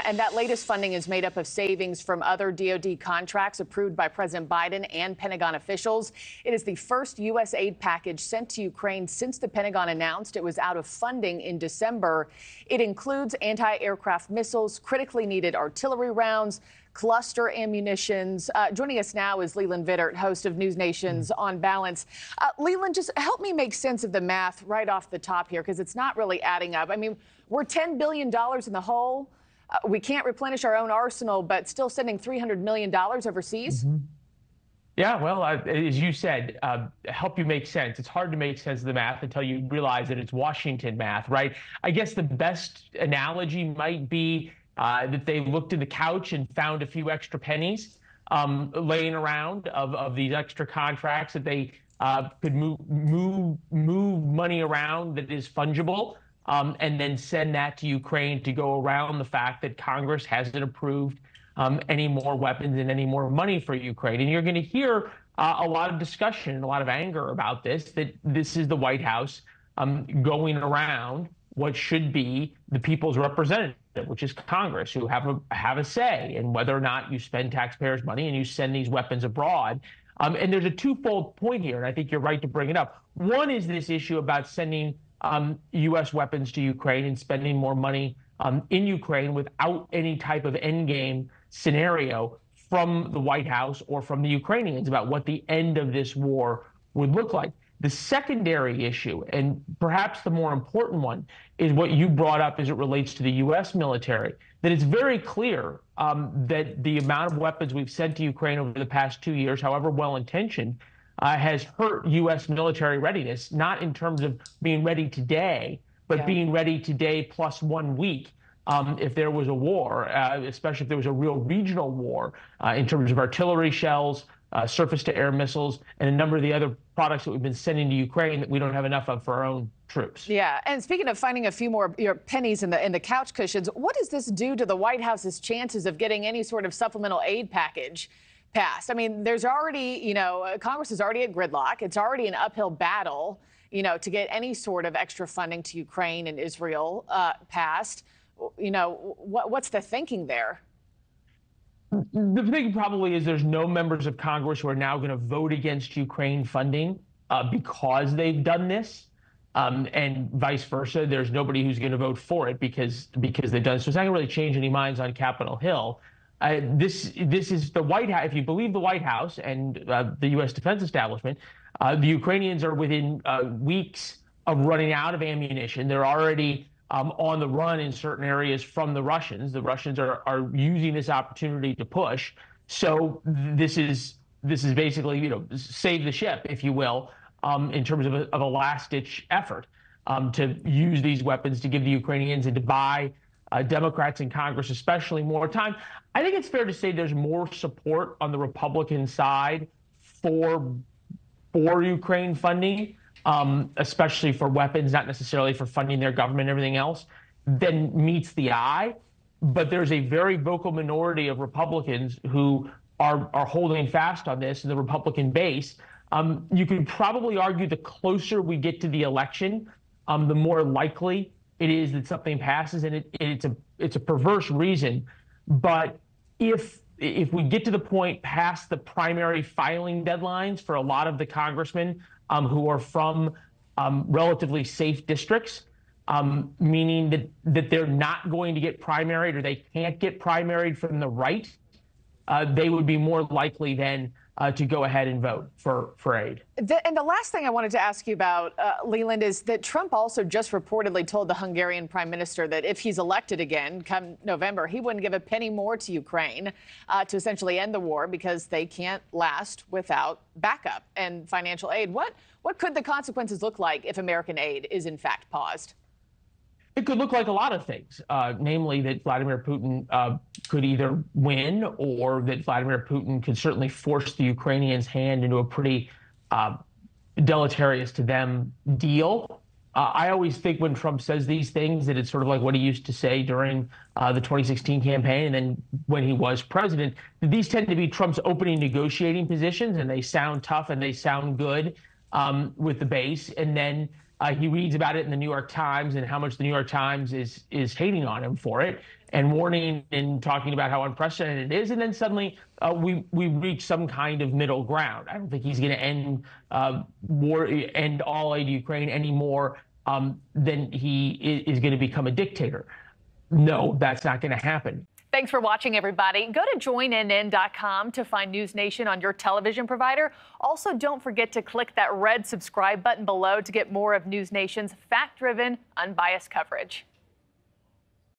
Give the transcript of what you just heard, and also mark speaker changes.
Speaker 1: and that latest funding is made up of savings from other DoD contracts approved by President Biden and Pentagon officials. It is the first U.S. aid package sent to Ukraine since the Pentagon announced it was out of funding in December. It includes anti-aircraft missiles, critically needed artillery rounds, cluster ammunitions. Joining us now is Leland Vittert, host of NewsNation's On Balance. Leland, just help me make sense of the math right off the top here, because it's not really adding up. I mean, we're $10 billion in the hole. We can't replenish our own arsenal, but still sending $300 million overseas.
Speaker 2: Mm-hmm. Yeah, well, as you said, help you make sense. It's hard to make sense of the math until you realize that it's Washington math, right? I guess the best analogy might be that they looked in the couch and found a few extra pennies laying around of these extra contracts that they could move money around that is fungible, and then send that to Ukraine to go around the fact that Congress hasn't approved any more weapons and any more money for Ukraine. And you're going to hear a lot of discussion and a lot of anger about this, that this is the White House going around what should be the people's representative, which is Congress, who have a say in whether or not you spend taxpayers' money and you send these weapons abroad. And there's a twofold point here, and I think you're right to bring it up. One is this issue about sending U.S. weapons to Ukraine and spending more money in Ukraine without any type of endgame scenario from the White House or from the Ukrainians about what the end of this war would look like. The secondary issue, and perhaps the more important one, is what you brought up as it relates to the U.S. military, that it's very clear that the amount of weapons we've sent to Ukraine over the past 2 years, however well-intentioned, has hurt U.S. military readiness, not in terms of being ready today, but being ready today plus 1 week if there was a war, especially if there was a real regional war in terms of artillery shells, surface-to-air missiles, and a number of the other products that we've been sending to Ukraine that we don't have enough of for our own troops.
Speaker 1: Yeah, and speaking of finding a few more pennies in the couch cushions, what does this do to the White House's chances of getting any sort of supplemental aid package passed? I mean, there's already, Congress is already at gridlock. It's already an uphill battle, to get any sort of extra funding to Ukraine and Israel passed. What's the thinking there?
Speaker 2: The thing probably is there's no members of Congress who are now going to vote against Ukraine funding because they've done this, and vice versa. There's nobody who's going to vote for it because they've done it. So it's not going to really change any minds on Capitol Hill. This is the White House. If you believe the White House and the U.S. defense establishment, the Ukrainians are within weeks of running out of ammunition. They're already on the run in certain areas from the Russians. The Russians are using this opportunity to push. So this is basically, save the ship, if you will, in terms of a last-ditch effort to use these weapons to give the Ukrainians and to buy Democrats in Congress especially more time. I think it's fair to say there's more support on the Republican side for Ukraine funding, especially for weapons, not necessarily for funding their government and everything else, than meets the eye. But there's a very vocal minority of Republicans who are holding fast on this in the Republican base. You could probably argue the closer we get to the election, the more likely it is that something passes, and it's a perverse reason. But if we get to the point past the primary filing deadlines for a lot of the congressmen who are from relatively safe districts, meaning that they're not going to get primaried or they can't get primaried from the right, they would be more likely then to go ahead and vote for aid.
Speaker 1: And the last thing I wanted to ask you about, Leland, is that Trump also just reportedly told the Hungarian prime minister that if he's elected again come November, he wouldn't give a penny more to Ukraine to essentially end the war because they can't last without backup and financial aid. What could the consequences look like if American aid is in fact paused?
Speaker 2: It could look like a lot of things, namely that Vladimir Putin could either win, or that Vladimir Putin could certainly force the Ukrainians' hand into a pretty deleterious to them deal. I always think when Trump says these things that it's sort of like what he used to say during the 2016 campaign and then when he was president. These tend to be Trump's opening negotiating positions, and they sound tough and they sound good with the base. And then He reads about it in the New York Times and how much the New York Times is hating on him for it and warning and talking about how unprecedented it is. And then suddenly we reach some kind of middle ground. I don't think he's going to end end all aid to Ukraine any more than he is going to become a dictator. No, that's not going to happen.
Speaker 3: Thanks for watching, everybody. Go to joinnn.com to find NewsNation on your television provider. Also, don't forget to click that red subscribe button below to get more of NewsNation's fact-driven, unbiased coverage.